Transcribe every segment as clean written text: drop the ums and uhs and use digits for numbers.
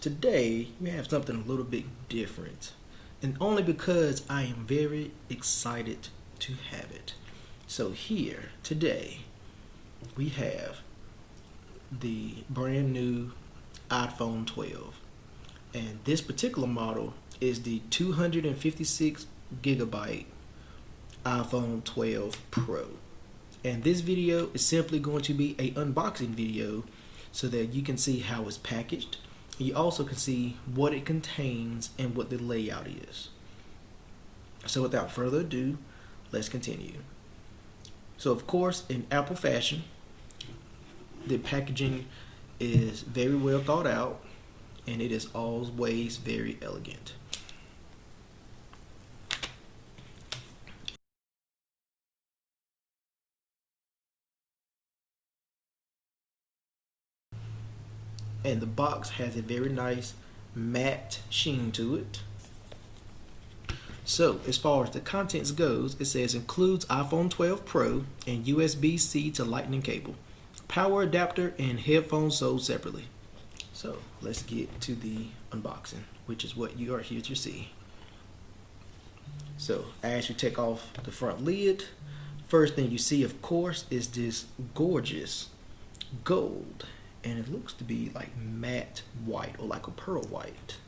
Today we have something a little bit different, and only because I am very excited to have it. So here today we have the brand new iPhone 12, and this particular model is the 256 gigabyte iPhone 12 Pro. And this video is simply going to be a unboxing video so that you can see how it's packaged. You also can see what it contains and what the layout is. So without further ado, let's continue. So of course, in Apple fashion, the packaging is very well thought out and it is always very elegant. And the box has a very nice matte sheen to it. So as far as the contents goes, it says includes iPhone 12 Pro and USB-C to Lightning cable, power adapter, and headphones sold separately. So let's get to the unboxing, which is what you are here to see. So as you take off the front lid, first thing you see, of course, is this gorgeous gold. And it looks to be like matte white or like a pearl white.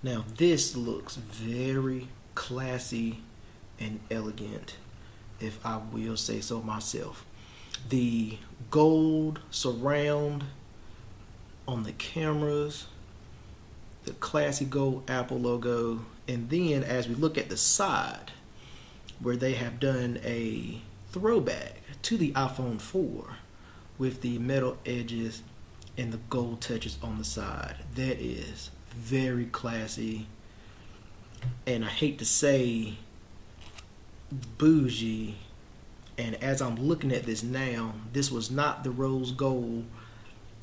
Now this looks very classy and elegant, if I will say so myself. The gold surround on the cameras, the classy gold Apple logo, and then as we look at the side where they have done a throwback to the iPhone 4 with the metal edges and the gold touches on the side. That is very classy, and I hate to say bougie, and as I'm looking at this now, this was not the rose gold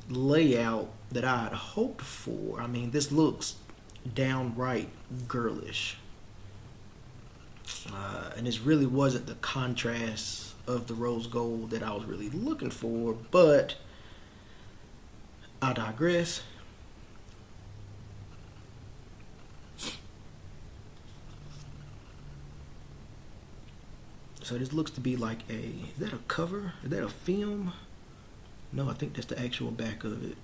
layout that I had hoped for. I mean, this looks downright girlish, and this really wasn't the contrast of the rose gold that I was really looking for, but I digress. So this looks to be like is that a cover? Is that a film? No, I think that's the actual back of it.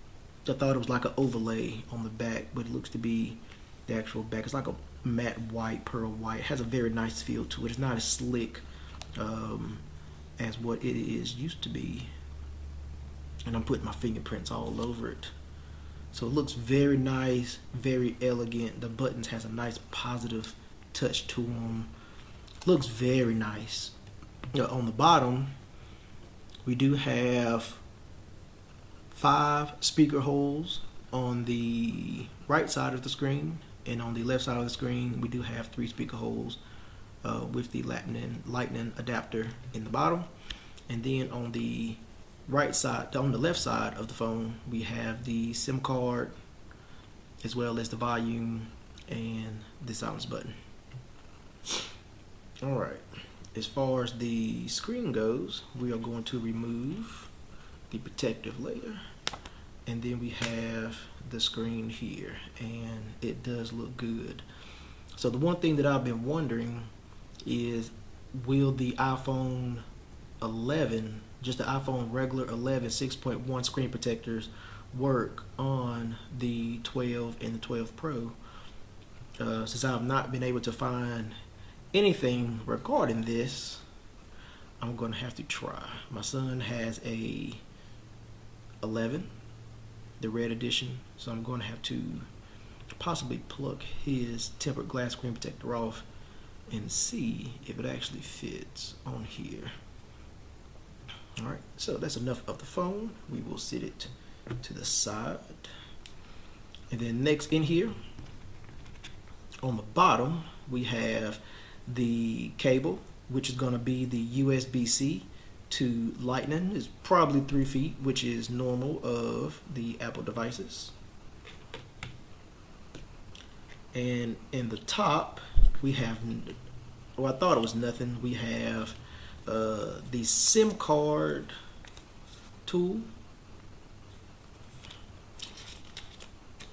I thought it was like an overlay on the back, but it looks to be the actual back. It's like a matte white, pearl white. It has a very nice feel to it. It's not as slick as what it is used to be, and I'm putting my fingerprints all over it. So it looks very nice, very elegant. The buttons has a nice positive touch to them. Looks very nice. On the bottom we do have 5 speaker holes on the right side of the screen, and on the left side of the screen we do have 3 speaker holes with the lightning adapter in the bottom. And then on the right side, on the left side of the phone, we have the SIM card as well as the volume and the silence button. Alright, as far as the screen goes, we are going to remove the protective layer, and then we have the screen here, and it does look good. So the one thing that I've been wondering is, will the iPhone 11, just the iPhone regular 11 6.1 screen protectors work on the 12 and the 12 Pro? Since I've not been able to find anything regarding this, I'm going to have to try. My son has a 11, the red edition, so I'm going to have to possibly pluck his tempered glass screen protector off and see if it actually fits on here. Alright, so that's enough of the phone. We will sit it to the side. And then next in here, on the bottom, we have the cable, which is going to be the USB-C to Lightning. It's probably 3 feet, which is normal of the Apple devices. And in the top, we have, well, I thought it was nothing. We have the SIM card tool,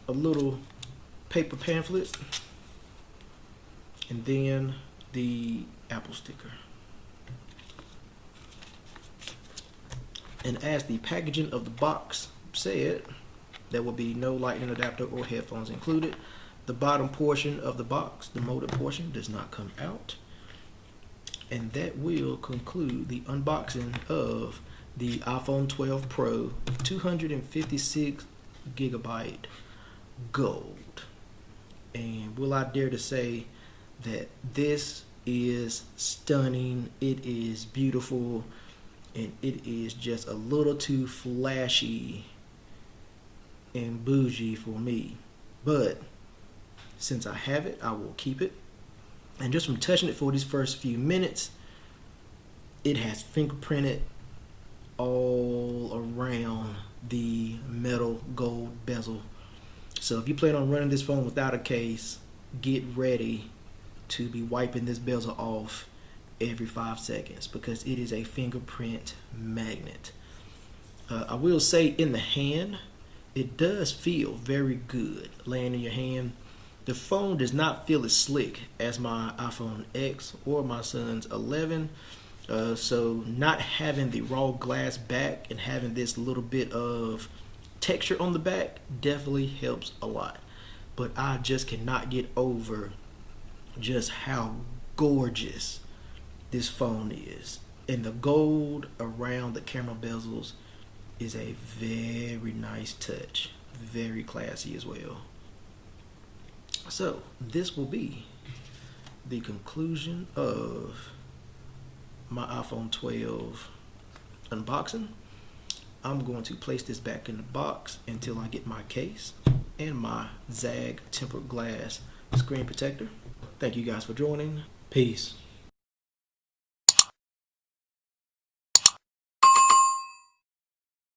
a little paper pamphlet, and then the Apple sticker. And as the packaging of the box said, there will be no lightning adapter or headphones included. The bottom portion of the box, the molded portion, does not come out. And that will conclude the unboxing of the iPhone 12 Pro 256 gigabyte gold. And will I dare to say that this is stunning, it is beautiful, and it is just a little too flashy and bougie for me. But since I have it, I will keep it. And just from touching it for these first few minutes, it has fingerprinted all around the metal gold bezel. So if you plan on running this phone without a case, get ready to be wiping this bezel off every 5 seconds, because it is a fingerprint magnet. I will say, in the hand, it does feel very good laying in your hand. The phone does not feel as slick as my iPhone X or my son's 11. So not having the raw glass back and having this little bit of texture on the back definitely helps a lot. But I just cannot get over just how gorgeous this phone is. And the gold around the camera bezels is a very nice touch. Very classy as well. So this will be the conclusion of my iPhone 12 unboxing. I'm going to place this back in the box until I get my case and my Zag tempered glass screen protector. Thank you guys for joining. Peace.